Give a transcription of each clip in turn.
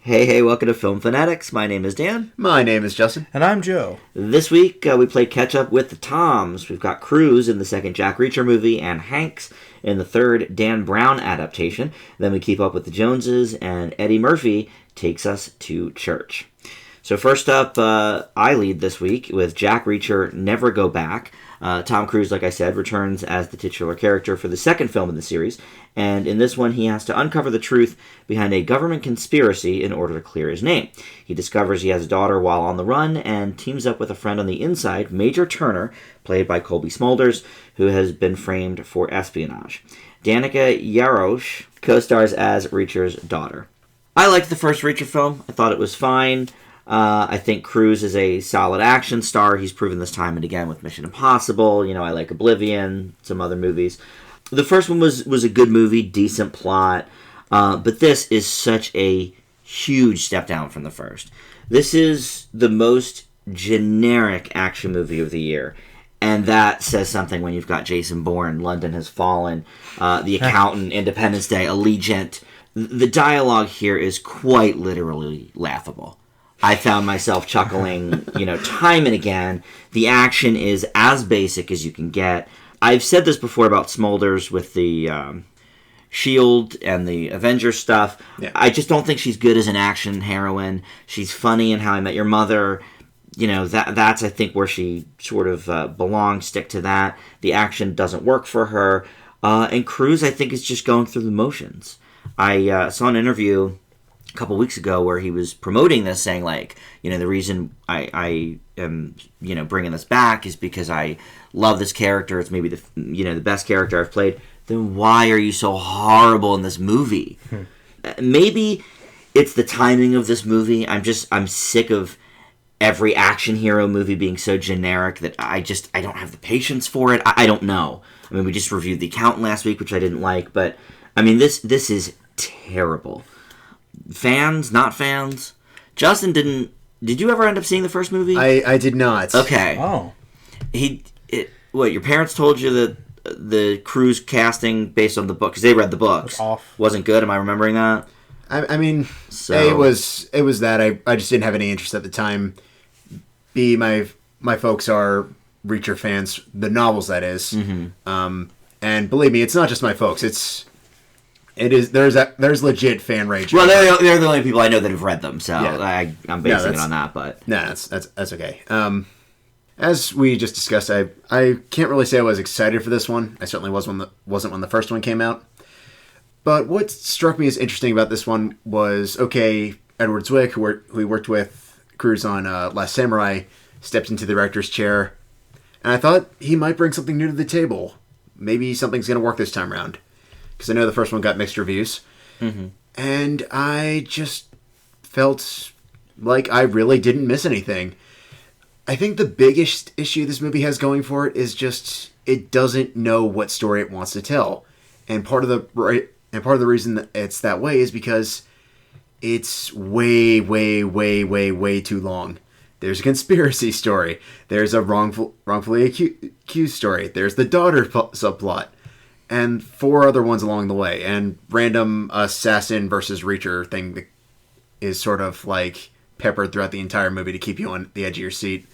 Hey, welcome to Film Fanatics. My name is Dan. My name is Justin. And I'm Joe. This week, we played catch-up with the Toms. We've got Cruz in the second Jack Reacher movie and Hanks in the third Dan Brown adaptation. Then we keep up with the Joneses, and Eddie Murphy takes us to church. So first up, I lead this week with Jack Reacher, Never Go Back. Tom Cruise, like I said, returns as the titular character for the second film in the series, and in this one he has to uncover the truth behind a government conspiracy in order to clear his name. He discovers he has a daughter while on the run and teams up with a friend on the inside, Major Turner, played by Colby Smulders, who has been framed for espionage. Danica Yarosh co-stars as Reacher's daughter. I liked the first Reacher film. I thought it was fine. I think Cruise is a solid action star. He's proven this time and again with Mission Impossible. I like Oblivion, some other movies. The first one was a good movie, decent plot. But this is such a huge step down from the first. This is the most generic action movie of the year. And that says something when you've got Jason Bourne, London Has Fallen, The Accountant, Independence Day, Allegiant. The dialogue here is quite literally laughable. I found myself chuckling, time and again. The action is as basic as you can get. I've said this before about Smulders with the S.H.I.E.L.D. and the Avengers stuff. Yeah. I just don't think she's good as an action heroine. She's funny in How I Met Your Mother. That's, I think, where she sort of belongs. Stick to that. The action doesn't work for her. And Cruise, I think, is just going through the motions. I saw an interview a couple weeks ago where he was promoting this, saying the reason I am bringing this back is because I love this character. It's maybe the best character I've played. Then why are you so horrible in this movie? Maybe it's the timing of this movie. I'm sick of every action hero movie being so generic that I don't have the patience for it. I don't know. I mean, we just reviewed The Accountant last week, which I didn't like, but I mean this is terrible. Fans, not fans. Justin did you ever end up seeing the first movie? I did not. Okay. Oh. Your parents told you that the Cruise casting based on the book, because they read the books, wasn't good? Am I remembering that? I mean, A, it was that I just didn't have any interest at the time. B, my folks are Reacher fans, the novels that is. Mm-hmm. And believe me, it's not just my folks. There's legit fan rage. Well, they're the only people I know that have read them, so yeah. I'm basing it on that. But no, that's okay. As we just discussed, I can't really say I was excited for this one. I certainly wasn't when the first one came out. But what struck me as interesting about this one was, Edward Zwick, who we worked with Cruise on Last Samurai, stepped into the director's chair, and I thought he might bring something new to the table. Maybe something's going to work this time around. Because I know the first one got mixed reviews. Mm-hmm. And I just felt like I really didn't miss anything. I think the biggest issue this movie has going for it is just it doesn't know what story it wants to tell. And part of the reason that it's that way is because it's way, way, way, way, way too long. There's a conspiracy story. There's a wrongfully accused story. There's the daughter subplot. And 4 other ones along the way. And random assassin versus Reacher thing that is sort of peppered throughout the entire movie to keep you on the edge of your seat.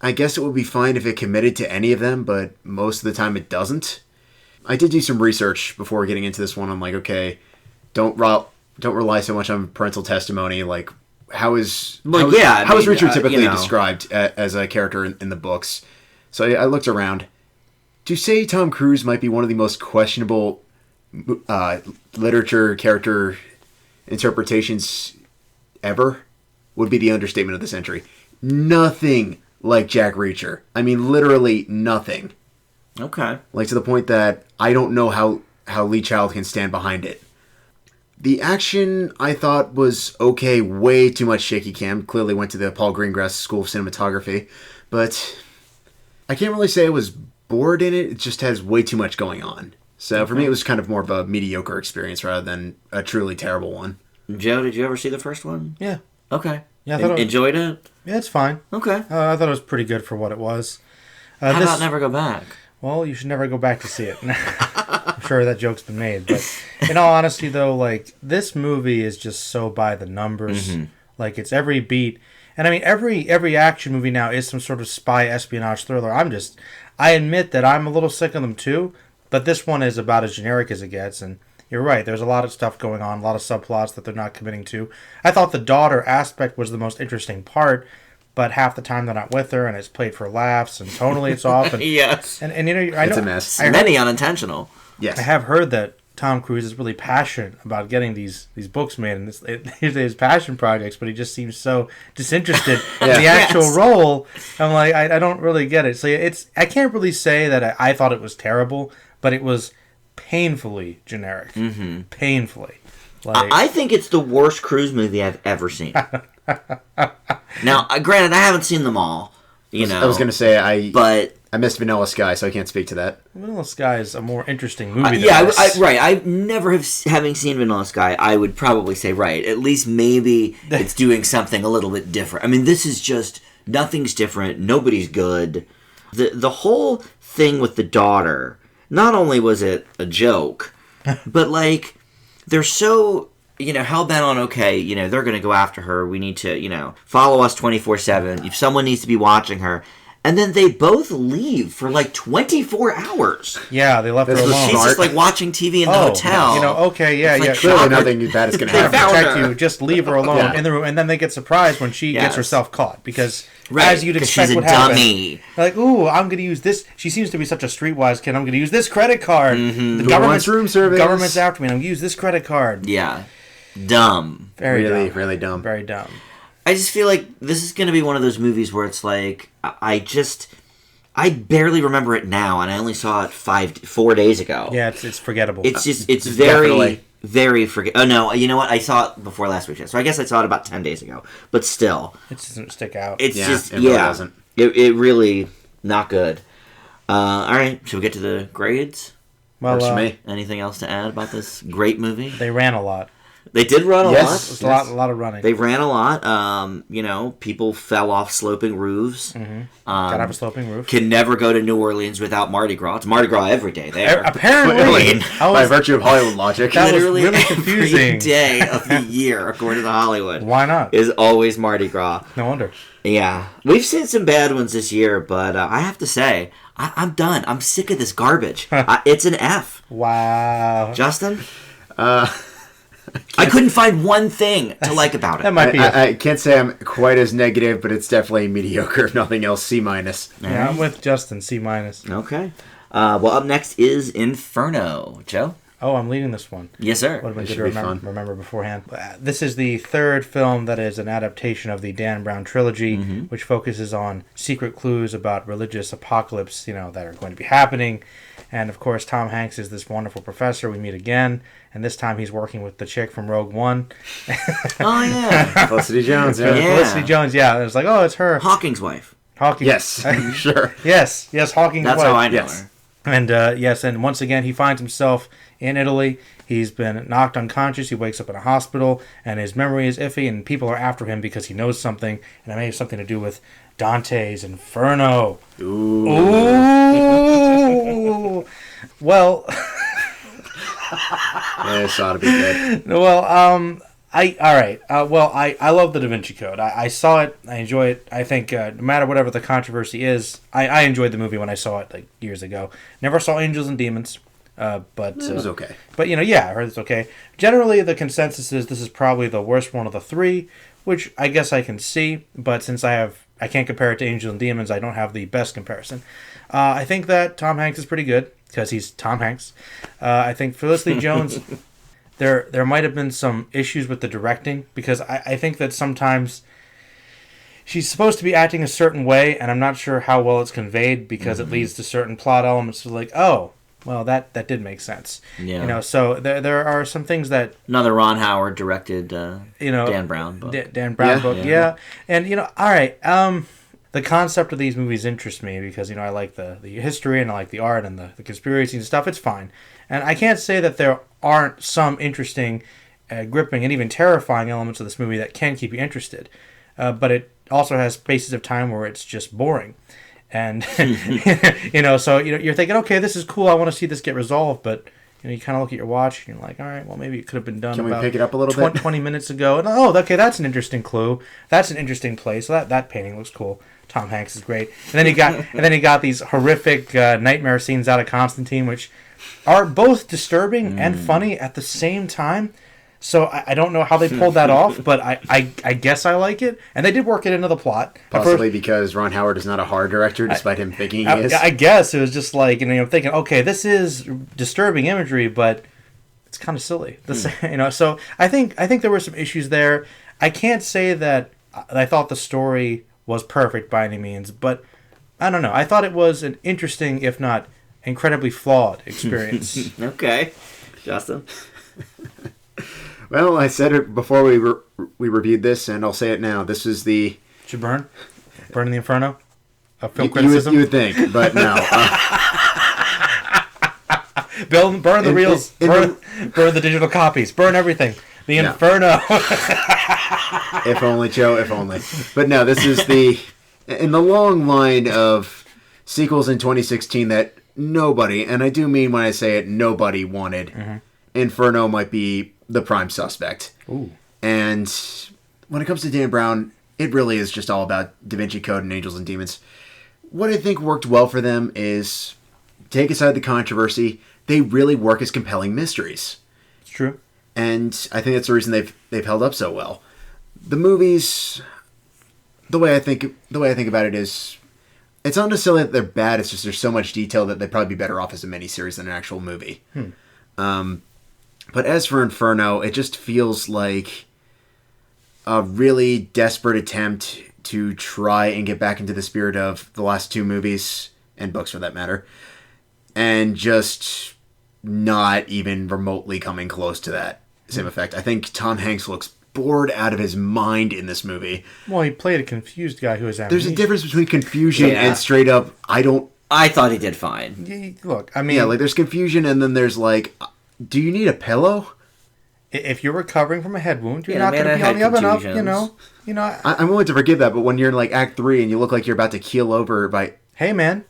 I guess it would be fine if it committed to any of them, but most of the time it doesn't. I did do some research before getting into this one. I'm like, okay, don't rely so much on parental testimony. How is Reacher typically described as a character in the books? So I looked around. To say Tom Cruise might be one of the most questionable literature character interpretations ever would be the understatement of the century. Nothing like Jack Reacher. I mean, literally nothing. Okay. To the point that I don't know how Lee Child can stand behind it. The action, I thought, was okay. Way too much shaky cam. Clearly went to the Paul Greengrass School of Cinematography. But I can't really say I was bored in it. It just has way too much going on. So for me, it was kind of more of a mediocre experience rather than a truly terrible one. Joe, did you ever see the first one? Yeah. Okay. Yeah, enjoyed it? Yeah, it's fine. Okay. I thought it was pretty good for what it was. How about Never Go Back? Well, you should never go back to see it. I'm sure that joke's been made. But in all honesty, though, like, this movie is just so by the numbers. Like, it's every beat. And I mean, every action movie now is some sort of spy espionage thriller. I admit that I'm a little sick of them too, but this one is about as generic as it gets. And you're right, there's a lot of stuff going on, a lot of subplots that they're not committing to. I thought the daughter aspect was the most interesting part, but half the time they're not with her, and it's played for laughs, and tonally it's off. And, Yes. And you know, I know It's a mess. Many unintentional. Yes. I have heard that Tom Cruise is really passionate about getting these books made, and his passion projects, but he just seems so disinterested in the actual role. I'm like, I don't really get it. So I can't really say that I thought it was terrible, but it was painfully generic. Painfully. Like, I think it's the worst Cruise movie I've ever seen. Now, granted, I haven't seen them all. I was going to say, but I missed Vanilla Sky, so I can't speak to that. Vanilla Sky is a more interesting movie than yeah, this. right. I never having seen Vanilla Sky, I would probably say right. At least maybe it's doing something a little bit different. I mean, this is just nothing's different. Nobody's good. The whole thing with the daughter. Not only was it a joke, but like they're so hell bent on they're going to go after her. We need to follow us 24/7. If someone needs to be watching her. And then they both leave for like 24 hours. Yeah, they left her alone. She's just like watching TV in the hotel. Clearly nothing bad is going to happen. Protect you. Just leave her alone in the room, and then they get surprised when she gets herself caught because, as you'd expect, she's would a happen. Dummy. Like, ooh, I'm going to use this. She seems to be such a streetwise kid. I'm going to use this credit card. The government's room service. Government's after me. And I'm going to use this credit card. Yeah, dumb. Really dumb. Really dumb. Very dumb. I just feel like this is going to be one of those movies where it's like I barely remember it now, and I only saw it 4 days ago. Yeah, it's forgettable. It's very forget. Oh no, you know what? I saw it before last weekend, so I guess I saw it about 10 days ago. But still, it doesn't stick out. It's it really doesn't. It really not good. All right, should we get to the grades? Well, Works for me. Anything else to add about this great movie? They ran a lot. They did run a lot. It was a lot of running. They ran a lot. People fell off sloping roofs. Got off a sloping roof. Can never go to New Orleans without Mardi Gras. It's Mardi Gras every day there. Apparently. By virtue of Hollywood logic. That was Literally really confusing. every day of the year, according to Hollywood. Why not? Is always Mardi Gras. No wonder. Yeah. We've seen some bad ones this year, but I have to say, I'm done. I'm sick of this garbage. It's an F. Wow. Justin? I couldn't find one thing to like about it. That might be I can't say I'm quite as negative, but it's definitely mediocre, if nothing else, C-. Yeah, I'm with Justin, C-. Okay. Well, up next is Inferno. Joe? Oh, I'm leading this one. Yes, sir. Would have been good to remember beforehand. This is the third film that is an adaptation of the Dan Brown trilogy, which focuses on secret clues about religious apocalypse, that are going to be happening. And, of course, Tom Hanks is this wonderful professor. We meet again, and this time he's working with the chick from Rogue One. Oh, yeah. Felicity Jones, yeah. Felicity Jones, yeah. It was like, oh, it's her. Hawking's wife. Hawking. Yes, sure. Yes, Hawking's wife. That's how I know Yes. her. And, and once again, he finds himself in Italy. He's been knocked unconscious. He wakes up in a hospital, and his memory is iffy, and people are after him because he knows something, and it may have something to do with Dante's Inferno. Ooh. Ooh. Well, This ought to be good. well, I love the Da Vinci Code. I saw it. I enjoy it. I think no matter whatever the controversy is, I enjoyed the movie when I saw it like years ago. Never saw Angels and Demons, but It was okay. But I heard it's okay. Generally, the consensus is this is probably the worst one of the three, which I guess I can see. But since I can't compare it to Angels and Demons, I don't have the best comparison. I think that Tom Hanks is pretty good because he's Tom Hanks. I think Felicity Jones. There might have been some issues with the directing because I think that sometimes she's supposed to be acting a certain way, and I'm not sure how well it's conveyed because it leads to certain plot elements. Like, oh, well, that did make sense. Yeah. So there are some things that Another Ron Howard directed Dan Brown book. Dan Brown book, yeah. And all right. The concept of these movies interests me because I like the history and I like the art and the conspiracy and stuff. It's fine, and I can't say that there aren't some interesting, gripping, and even terrifying elements of this movie that can keep you interested. But it also has spaces of time where it's just boring, and so you're thinking, okay, this is cool. I want to see this get resolved, but You kind of look at your watch and you're like, all right, well, maybe it could have been done Can we about pick it up a little bit? 20 minutes ago. And, oh, okay, that's an interesting clue. That's an interesting place. So that painting looks cool. Tom Hanks is great. And then he got these horrific nightmare scenes out of Constantine, which are both disturbing and funny at the same time. So I don't know how they pulled that off, but I guess I like it. And they did work it into the plot. Possibly because Ron Howard is not a horror director, despite him thinking he is. I guess it was just like, I'm thinking, okay, this is disturbing imagery, but it's kind of silly. So I think there were some issues there. I can't say that I thought the story was perfect by any means, but I don't know. I thought it was an interesting, if not incredibly flawed experience. Okay. Justin? Well, I said it before we reviewed this, and I'll say it now. This is the... Should burn in the Inferno of film you criticism. would think, but no. Burn the reels. Burn the digital copies. Burn everything. The Inferno. If only, Joe. If only. But no, this is in the long line of sequels in 2016 that nobody, and I do mean when I say it, nobody wanted. Mm-hmm. Inferno might be the prime suspect. Ooh. And when it comes to Dan Brown, it really is just all about Da Vinci Code and Angels and Demons. What I think worked well for them is, take aside the controversy, they really work as compelling mysteries. It's true. And I think that's the reason they've held up so well. The movies, the way I think about it is, it's not necessarily that they're bad. It's just there's so much detail that they'd probably be better off as a miniseries than an actual movie. But as for Inferno, it just feels like a really desperate attempt to try and get back into the spirit of the last two movies, and books for that matter, and just not even remotely coming close to that same effect. I think Tom Hanks looks bored out of his mind in this movie. Well, he played a confused guy who has amnesia. There's a difference between confusion and straight up, I thought he did fine. Look, I mean... Yeah, like, there's confusion, and then there's, like, do you need a pillow? If you're recovering from a head wound, you're not going to be on the up and up, I'm willing to forgive that, but when you're in, like, Act 3 and you look like you're about to keel over by... Hey, man,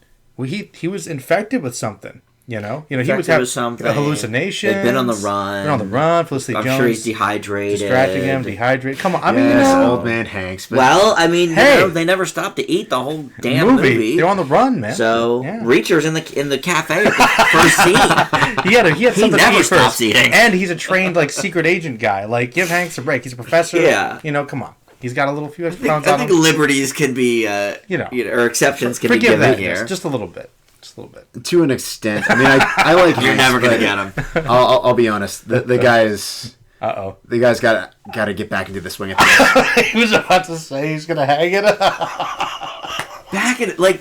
he was infected with something. He was having hallucinations. They've been on the run. Felicity I'm Jones. sure he's dehydrated. Distracting him, dehydrated. Come on, I mean, old man Hanks. But... Well, I mean, they never stopped to eat the whole damn movie. They're on the run, man. So Reacher's in the cafe at the first scene. He had something to eat stops first. eating. And he's a trained secret agent guy. Like, give Hanks a break. He's a professor. Yeah. Come on. He's got a few extra pounds I on him. think liberties can be, or exceptions can be given here. Just a little bit. Just a little bit. To an extent. I mean, I like You're Hanks, never going to get him. I'll be honest. The guy is... Uh-oh. The guy's got to get back into the swing of things. He was about to say he's going to hang it.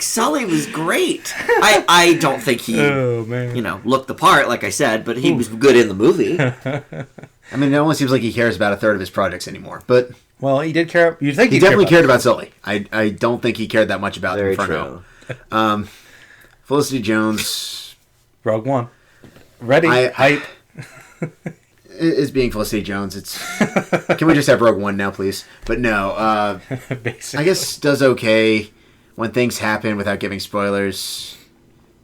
Sully was great. I don't think he, looked the part, like I said, but he was good in the movie. I mean, it only seems like he cares about a third of his projects anymore, but... Well, he did care... You think he definitely cared about Sully. I don't think he cared that much about Very Inferno. True. Felicity Jones... Rogue One. Ready? Hype. Is being Felicity Jones. Can we just have Rogue One now, please? But no. I guess does okay when things happen without giving spoilers.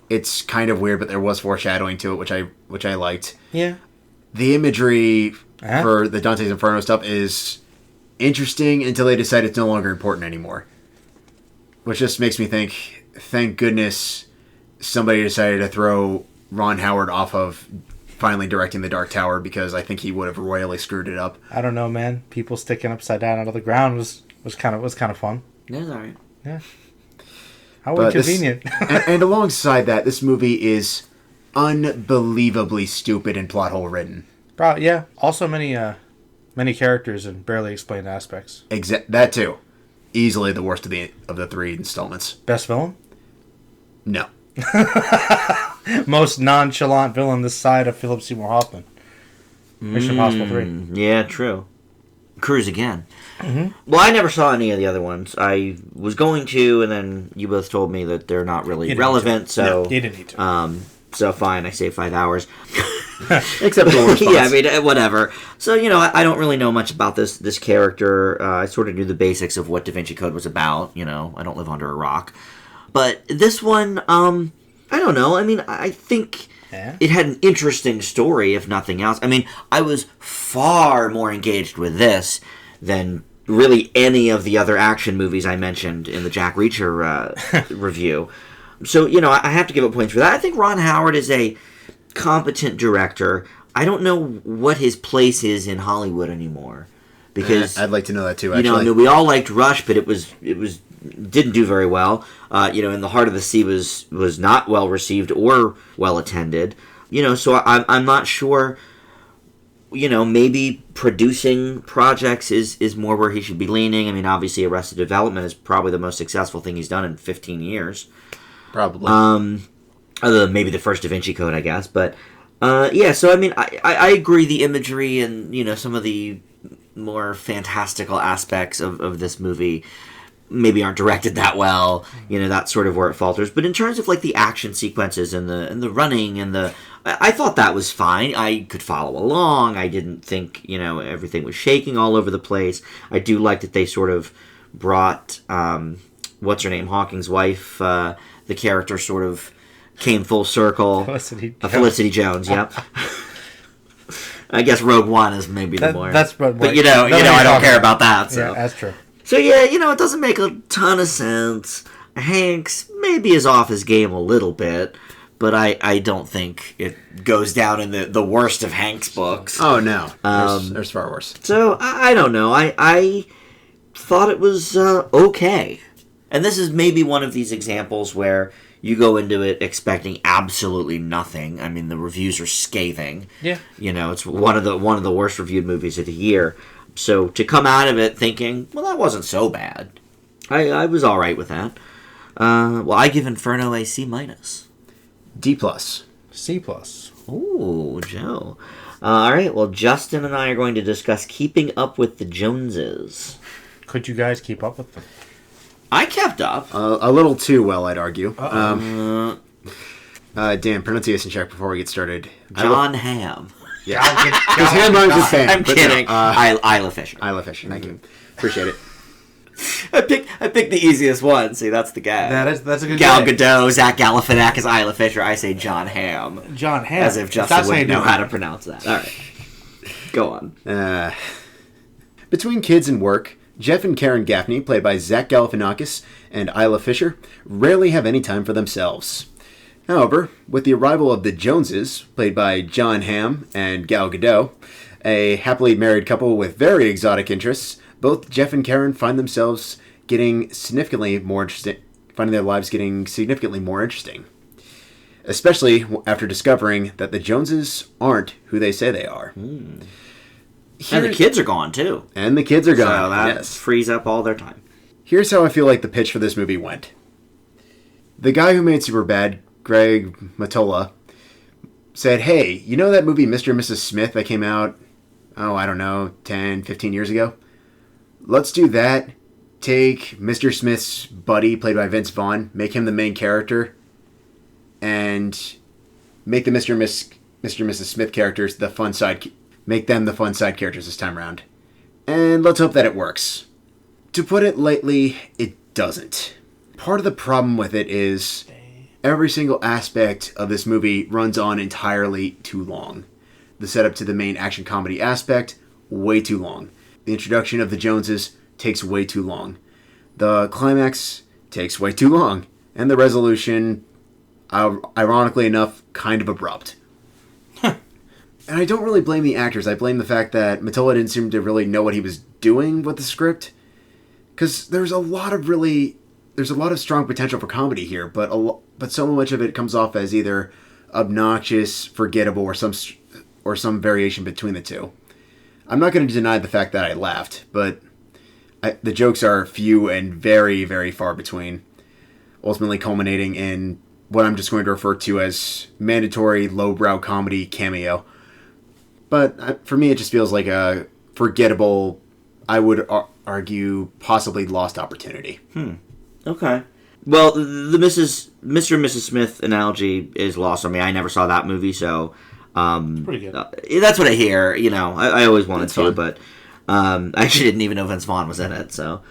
It's kind of weird, but there was foreshadowing to it, which I liked. Yeah. The imagery for the Dante's Inferno stuff is interesting until they decide it's no longer important anymore. Which just makes me think, thank goodness somebody decided to throw Ron Howard off of finally directing The Dark Tower, because I think he would have royally screwed it up. I don't know, man. People sticking upside down out of the ground was kind of fun. Yeah, it's all right. Yeah. How inconvenient. And alongside that, this movie is unbelievably stupid and plot hole ridden. Yeah. Also many characters and barely explained aspects. That too. Easily the worst of the three installments. Best villain? No. Most nonchalant villain this side of Philip Seymour Hoffman. Mission Impossible 3. Yeah, true. Cruise again. Mm-hmm. Well, I never saw any of the other ones. I was going to, and then you both told me that they're not really relevant. So you didn't need to. So fine, I saved 5 hours. Except for response. Yeah, I mean, whatever. So, I don't really know much about this character. I sort of knew the basics of what Da Vinci Code was about. I don't live under a rock. But this one, I don't know. I mean, I think Yeah. it had an interesting story, if nothing else. I mean, I was far more engaged with this than really any of the other action movies I mentioned in the Jack Reacher review. So, I have to give it points for that. I think Ron Howard is a competent director. I don't know what his place is in Hollywood anymore. Because I'd like to know that too, actually. I mean, we all liked Rush, but it didn't do very well. In the Heart of the Sea was not well received or well attended. So I'm not sure. Maybe producing projects is more where he should be leaning. I mean, obviously, Arrested Development is probably the most successful thing he's done in 15 years. Probably. Other than maybe the first Da Vinci Code, I guess. But so I mean, I agree. The imagery and some of the more fantastical aspects of this movie maybe aren't directed that well. That's sort of where it falters. But in terms of like the action sequences and the running and I thought that was fine. I could follow along. I didn't think everything was shaking all over the place. I do like that they sort of brought what's her name, Hawking's wife. The character sort of came full circle. Felicity Jones. Yep. I guess Rogue One is maybe the more. That's but I don't care about that. So. Yeah, that's true. So it doesn't make a ton of sense. Hanks maybe is off his game a little bit, but I don't think it goes down in the worst of Hanks books. Oh no, there's far worse. So I don't know. I thought it was okay, and this is maybe one of these examples where you go into it expecting absolutely nothing. I mean, the reviews are scathing. Yeah. It's one of the worst reviewed movies of the year. So to come out of it thinking, well, that wasn't so bad. I was all right with that. I give Inferno a C-. D+. C+. Ooh, Joe. All right. Well, Justin and I are going to discuss Keeping Up with the Joneses. Could you guys keep up with them? I kept up. A little too well, I'd argue. Dan, pronunciation check before we get started. John Hamm. Yeah. Because Ham rhymes with Sam. I'm kidding. Isla Fisher. Isla Fisher, thank you. Appreciate it. I picked the easiest one. See, that's the guy. That's a good Gal guy. Gadot, Zach Galifianakis, Isla Fisher. I say John Hamm. John Hamm. As if Justin wouldn't know how to pronounce that. All right. Go on. Between kids and work, Jeff and Karen Gaffney, played by Zach Galifianakis and Isla Fisher, rarely have any time for themselves. However, with the arrival of the Joneses, played by John Hamm and Gal Gadot, a happily married couple with very exotic interests, both Jeff and Karen find themselves getting significantly more interesting, finding their lives getting significantly more interesting. Especially after discovering that the Joneses aren't who they say they are. And the kids are gone, too. And the kids are gone, so that yes. frees up all their time. Here's how I feel like the pitch for this movie went. The guy who made Superbad, Greg Mottola, said, hey, you know that movie Mr. and Mrs. Smith that came out, 10, 15 years ago? Let's do that. Take Mr. Smith's buddy, played by Vince Vaughn, make him the main character, and make the Mr. and Mrs. Smith characters make them the fun side characters this time around. And let's hope that it works. To put it lightly, it doesn't. Part of the problem with it is every single aspect of this movie runs on entirely too long. The setup to the main action comedy aspect, way too long. The introduction of the Joneses takes way too long. The climax takes way too long. And the resolution, ironically enough, kind of abrupt. And I don't really blame the actors. I blame the fact that Mottola didn't seem to really know what he was doing with the script. Because there's a lot of strong potential for comedy here, but so much of it comes off as either obnoxious, forgettable, or some variation between the two. I'm not going to deny the fact that I laughed, but the jokes are few and very, very far between, ultimately culminating in what I'm just going to refer to as mandatory lowbrow comedy cameo. But for me, it just feels like a forgettable, I would argue, possibly lost opportunity. Okay. Well, the Mr. and Mrs. Smith analogy is lost on me. I never saw that movie, so... Pretty good. That's what I hear, I always wanted It's to, fun. but I actually didn't even know Vince Vaughn was in it, so...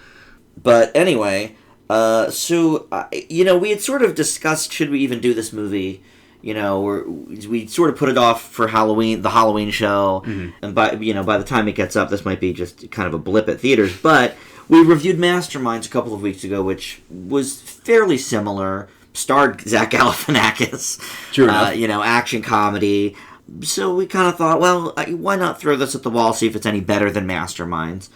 But anyway, we had sort of discussed, should we even do this movie we sort of put it off for Halloween, the Halloween show, and by the time it gets up, this might be just kind of a blip at theaters. But we reviewed Masterminds a couple of weeks ago, which was fairly similar. Starred Zach Galifianakis, True enough. Action comedy. So we kind of thought, well, why not throw this at the wall, see if it's any better than Masterminds?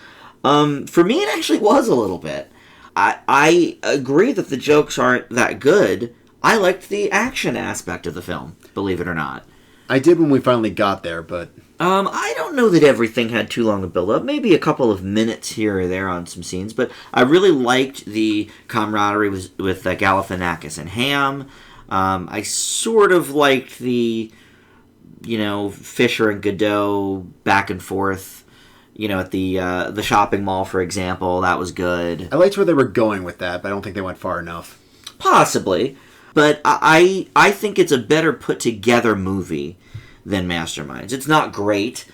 For me, it actually was a little bit. I agree that the jokes aren't that good. I liked the action aspect of the film, believe it or not. I did when we finally got there, but... I don't know that everything had too long a build-up. Maybe a couple of minutes here or there on some scenes, but I really liked the camaraderie with Galifianakis and Ham. I sort of liked the, Fisher and Godot back and forth, at the shopping mall, for example. That was good. I liked where they were going with that, but I don't think they went far enough. Possibly. But I think it's a better put-together movie than Masterminds. It's not great,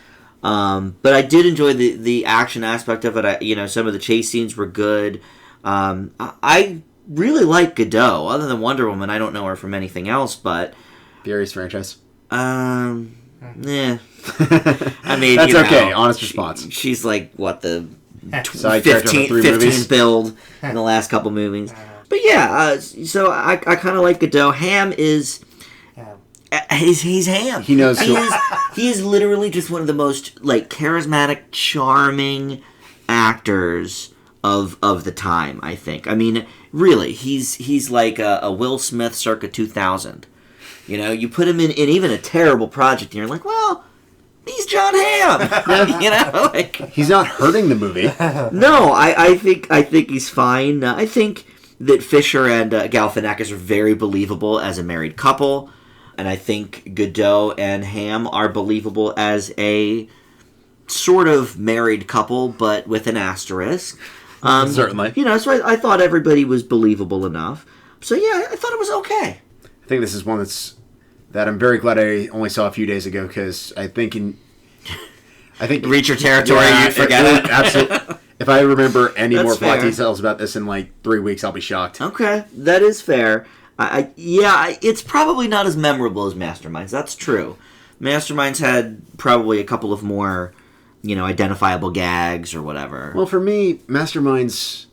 but I did enjoy the action aspect of it. Some of the chase scenes were good. I really like Godot. Other than Wonder Woman, I don't know her from anything else, but... Furious franchise? Yeah. That's okay. Honest response. She's like, what, the Side character for 3 movies? 15th build in the last couple movies. But yeah, so I kind of like Godot. Ham is... He's Ham. He knows. He is literally just one of the most charismatic, charming actors of the time. I think. I mean, really, he's like a Will Smith circa 2000. You put him in even a terrible project, and you're like, well, he's John Hamm. He's not hurting the movie. No, I think he's fine. I think that Fisher and Galifianakis are very believable as a married couple. And I think Godot and Ham are believable as a sort of married couple, but with an asterisk. Certainly. So I thought everybody was believable enough. So yeah, I thought it was okay. I think this is one that I'm very glad I only saw a few days ago, because I think reach your territory, you'd forget it. Absolutely. If I remember any That's more plot fair. details about this in 3 weeks, I'll be shocked. Okay, that is fair. It's probably not as memorable as Masterminds. That's true. Masterminds had probably a couple of more, identifiable gags or whatever. Well, for me, Masterminds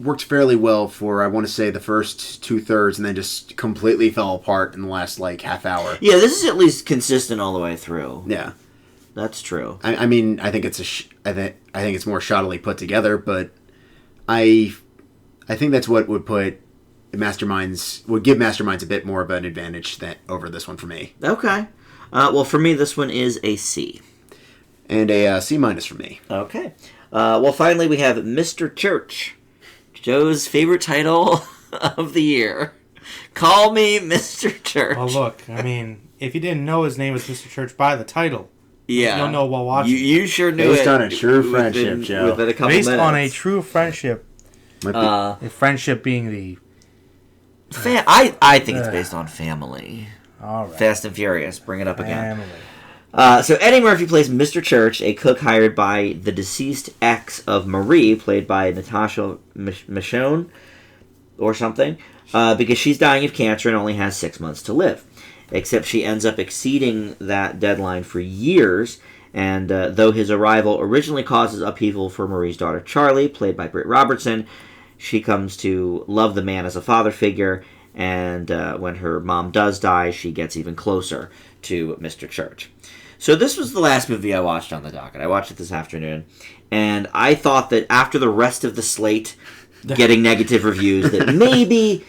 worked fairly well for, I want to say, the first 2/3, and then just completely fell apart in the last half hour. Yeah, this is at least consistent all the way through. Yeah, that's true. I mean, I think it's I think it's more shoddily put together, but I think that's what would give Masterminds a bit more of an advantage over this one for me. Okay. Well, for me, this one is a C. And a C- for me. Okay. Well, finally, we have Mr. Church. Joe's favorite title of the year. Call me Mr. Church. Well, look, I mean, if you didn't know his name was Mr. Church by the title, yeah, you'll know while watching. You sure knew Based it. on a true friendship, Joe. Within a couple Based minutes. on a true friendship. Friendship being the... I think it's based on family. All right. Fast and Furious. Bring it up again. Family. So Eddie Murphy plays Mr. Church, a cook hired by the deceased ex of Marie, played by Natasha Michonne, or something, because she's dying of cancer and only has 6 months to live. Except she ends up exceeding that deadline for years, and though his arrival originally causes upheaval for Marie's daughter Charlie, played by Britt Robertson, she comes to love the man as a father figure, and when her mom does die, she gets even closer to Mr. Church. So this was the last movie I watched on the docket. I watched it this afternoon, and I thought that after the rest of the slate getting negative reviews, that maybe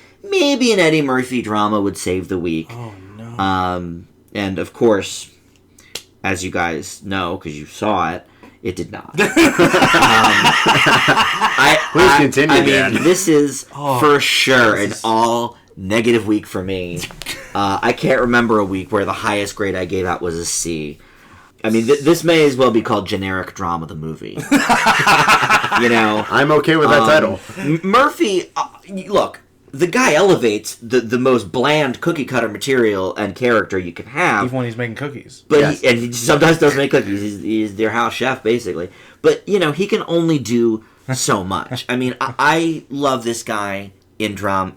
an Eddie Murphy drama would save the week. Oh, no. And of course, as you guys know, because you saw it, it did not. Please continue, Dan. This is for sure an all negative week for me. I can't remember a week where the highest grade I gave out was a C. I mean, this may as well be called generic drama, the movie. I'm okay with that title. Murphy, look, the guy elevates the most bland cookie cutter material and character you can have. Even when he's making cookies. But yes. he sometimes does make cookies. He's their house chef, basically. But, he can only do so much. I mean, I love this guy in drama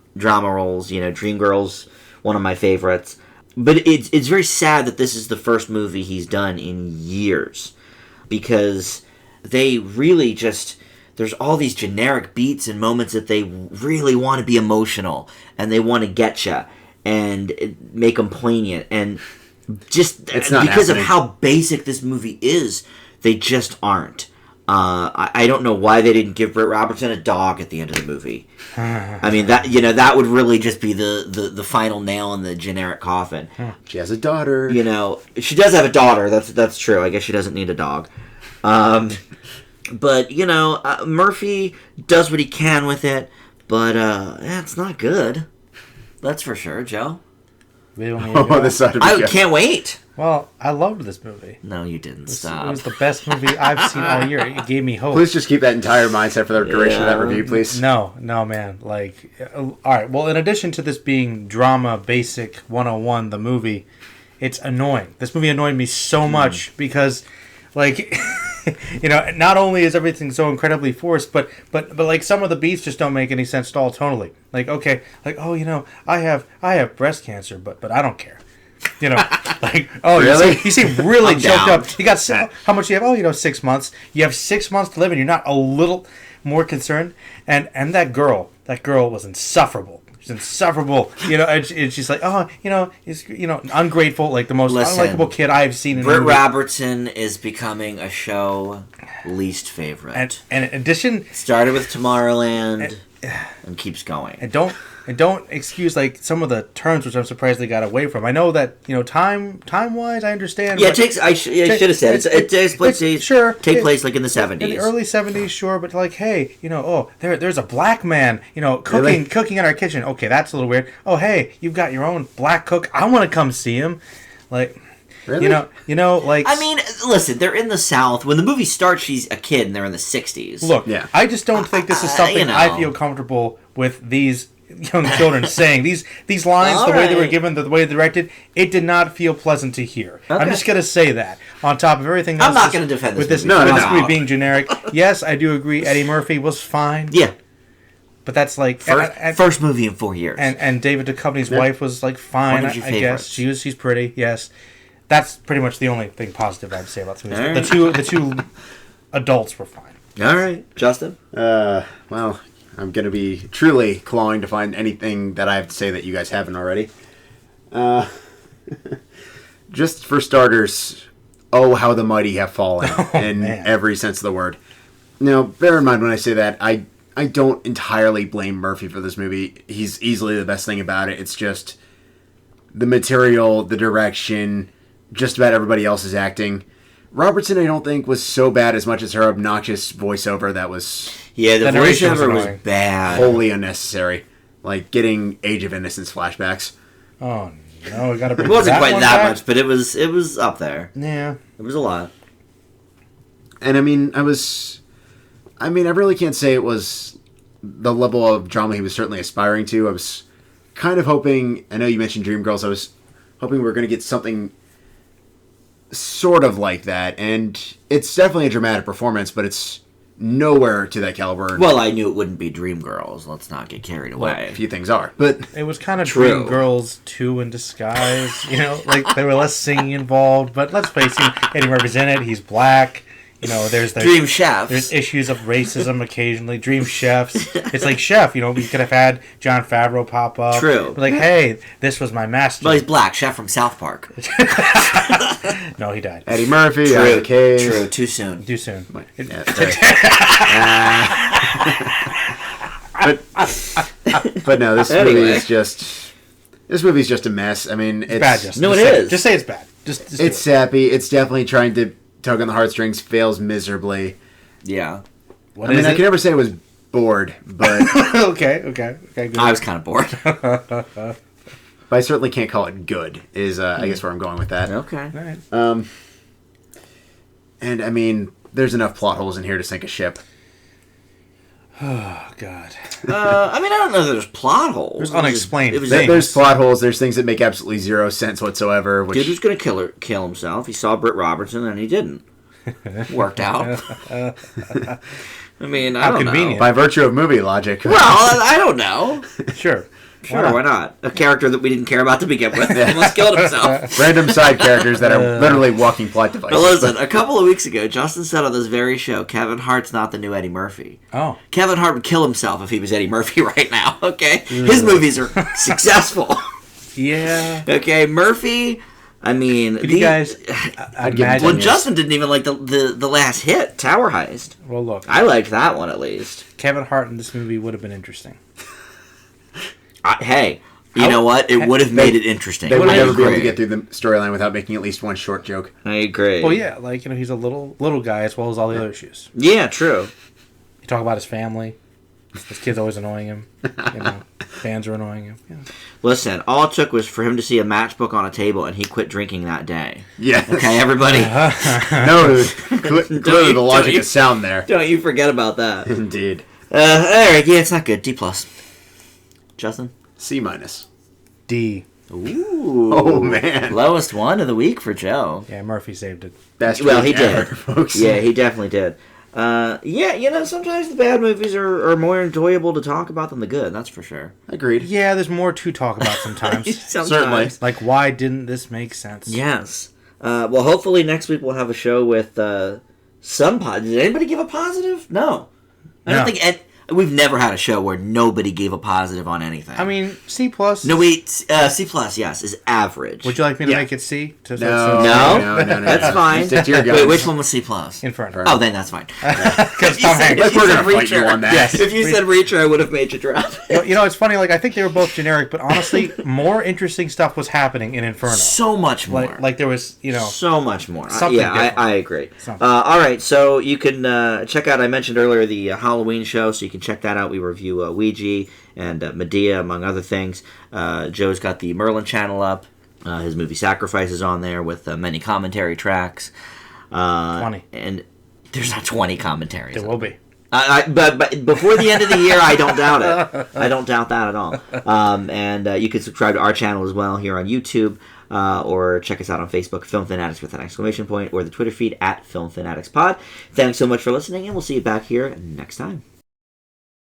roles. You know, Dreamgirls, one of my favorites. But it's very sad that this is the first movie he's done in years, because they really just, there's all these generic beats and moments that they really want to be emotional and they want to get you and make them poignant, and just It's not because happening. of how basic this movie is, they just aren't. I don't know why they didn't give Britt Robertson a dog at the end of the movie. I mean, that would really just be the final nail in the generic coffin. She has a daughter. You know, she does have a daughter. That's true. I guess she doesn't need a dog. But you know, Murphy does what he can with it, but it's not good. That's for sure, Joe. This ought to be I good. can't wait. Well, I loved this movie. No, you didn't. It Stop. was the best movie I've seen all year. It gave me hope. Please just keep that entire mindset for the duration of that Yeah. review, please. No, man. Like, all right. Well, in addition to this being drama basic 101, the movie, it's annoying. This movie annoyed me so much because, like, you know, not only is everything so incredibly forced, but like some of the beats just don't make any sense at all tonally. Like, okay, like, oh, you know, I have breast cancer, but I don't care. You know, like, oh, Really? you seem really I'm choked down. up. You got how much you have? Oh, you know, 6 months. You have 6 months to live, and you're not a little more concerned. And that girl was insufferable. She's insufferable. You know, and she's like, oh, you know, it's, you know, ungrateful, like the most Listen, unlikable kid I've seen in a Britt movie. Robertson is becoming a show least favorite. And in addition, Started with Tomorrowland and keeps going. and don't excuse like some of the terms which I'm surprised they got away from. I know that, you know, time wise I understand. Yeah, it but takes. I should have said it takes place. Take place like in the in the 70s. early 70s, sure, but like, hey, you know, oh, there's a black man, you know, Really? cooking in our kitchen. Okay, that's a little weird. Oh, hey, you've got your own black cook. I want to come see him. Like, Really? you know, like. I mean, listen, they're in the South. When the movie starts, she's a kid, and they're in the 60s. Look, Yeah. I just don't think this is something you know. I feel comfortable with these young children saying. These lines, All the way they were right. given, the way they directed, it did not feel pleasant to hear. I'm Okay. just gonna say that. On top of everything else, I'm not gonna defend this with this, movie. No, with no, this no. movie being generic. Yes, I do agree. Eddie Murphy was fine, yeah, but that's like first movie in 4 years. and David Duchovny's wife was like fine. One of your I guess favorites. she's pretty. Yes, that's pretty much the only thing positive I'd say about this movie. All right. The two adults were fine. All right, Justin. Well, I'm going to be truly clawing to find anything that I have to say that you guys haven't already. Just for starters, oh, how the mighty have fallen in man. every sense of the word. Now, bear in mind when I say that, I don't entirely blame Murphy for this movie. He's easily the best thing about it. It's just the material, the direction, just about everybody else's acting. Robertson, I don't think, was so bad as much as her obnoxious voiceover that was Yeah, the The narration was voiceover was annoying. bad. wholly unnecessary. Like getting Age of Innocence flashbacks. Oh no, we gotta bring It wasn't that quite one that back? much, but it was up there. Yeah. It was a lot. And I mean, I really can't say it was the level of drama he was certainly aspiring to. I was kind of hoping, I know you mentioned Dreamgirls, I was hoping we were going to get something sort of like that. And it's definitely a dramatic performance, but it's nowhere to that caliber. Well, I knew it wouldn't be Dreamgirls. Let's not get carried a away. few things are. But It was kind of True. Dreamgirls 2 in disguise, you know, like there were less singing involved, but let's face it, Eddie Murphy's in it, he's black, you know, there's Dream Chefs. there's issues of racism occasionally, Dream Chefs, it's like Chef, you know, we could have had Jon Favreau pop up. True. Be like, hey, this was my master. Well, he's black. Chef from South Park. No, he died. Eddie Murphy, Isaac Hayes. True. Too soon. Too soon. Yeah, sorry. But no, this movie Anyway. is just... This movie's just a mess. I mean, it's... Bad, Justin. No, Just it say is. Just say it's bad. Just do It's it. sappy. It's definitely trying to tug on the heartstrings. Fails miserably. Yeah. What I mean, is I it? can never say I was bored, but, okay, good. I was kind of bored. but I certainly can't call it good. Is I guess where I'm going with that. Okay. All right. And I mean, there's enough plot holes in here to sink a ship. Oh, God. I mean, I don't know that there's plot holes. There's unexplained It was things. There's plot holes. There's things that make absolutely zero sense whatsoever. Which Dude was going to kill himself. He saw Britt Robertson and he didn't. worked out. I mean, I How don't convenient. know. By virtue of movie logic. Well, I don't know. Sure. Sure, why not? A character that we didn't care about to begin with almost killed himself. Random side characters that are literally walking plot devices. But listen, a couple of weeks ago, Justin said on this very show, Kevin Hart's not the new Eddie Murphy. Oh. Kevin Hart would kill himself if he was Eddie Murphy right now, okay? His movies are successful. Yeah. Okay, Murphy, I mean... Could you guys imagine? Well, Justin didn't even like the last hit, Tower Heist. Well, look. I liked that one, at least. Kevin Hart in this movie would have been interesting. Hey, you know what? It would have made it interesting. They would I never be able agree. to get through the storyline without making at least one short joke. I agree. Well, yeah, like, he's a little guy as well as all the other issues. Yeah, true. You talk about his family. His kid's always annoying him. Fans are annoying him. Yeah. Listen, all it took was for him to see a matchbook on a table, and he quit drinking that day. Yeah. Okay, everybody. No, clearly the logic is sound there. Don't you forget about that. Indeed. All right, yeah, it's not good. D+. Justin? C-. Ooh. Oh, man. Lowest one of the week for Joe. Yeah, Murphy saved it. Best Well, week he did. ever, folks. Yeah, he definitely did. Yeah, sometimes the bad movies are more enjoyable to talk about than the good, that's for sure. Agreed. Yeah, there's more to talk about sometimes. Certainly. Like, why didn't this make sense? Yes. Well, hopefully next week we'll have a show with some Did anybody give a positive? No. I don't think... We've never had a show where nobody gave a positive on anything. I mean, C+. No, wait. C+, yes, is average. Would you like me to Yeah. make it C? No. No? That's fine. Stick to your guns. Wait, which one was C+? Inferno. Oh, then that's fine. Because If you Tom said- Hanks. if you We're said gonna fight you Reacher- on that. Yes. If you said Reacher, I would have made you drop it. It's funny. Like, I think they were both generic, but honestly, more interesting stuff was happening in Inferno. So much more. Like there was, so much more. Something Yeah, different. I agree. Something. All right, so you can check out, I mentioned earlier, the Halloween show, so you can check that out. We review Ouija and Medea, among other things. Joe's got the Merlin channel up. His movie Sacrifice is on there with many commentary tracks. 20. And there's not 20 commentaries. There will be. But before the end of the year, I don't doubt it. I don't doubt that at all. And you can subscribe to our channel as well here on YouTube, or check us out on Facebook, Film Fanatics with an exclamation point, or the Twitter feed at Film Fanatics Pod. Thanks so much for listening, and we'll see you back here next time.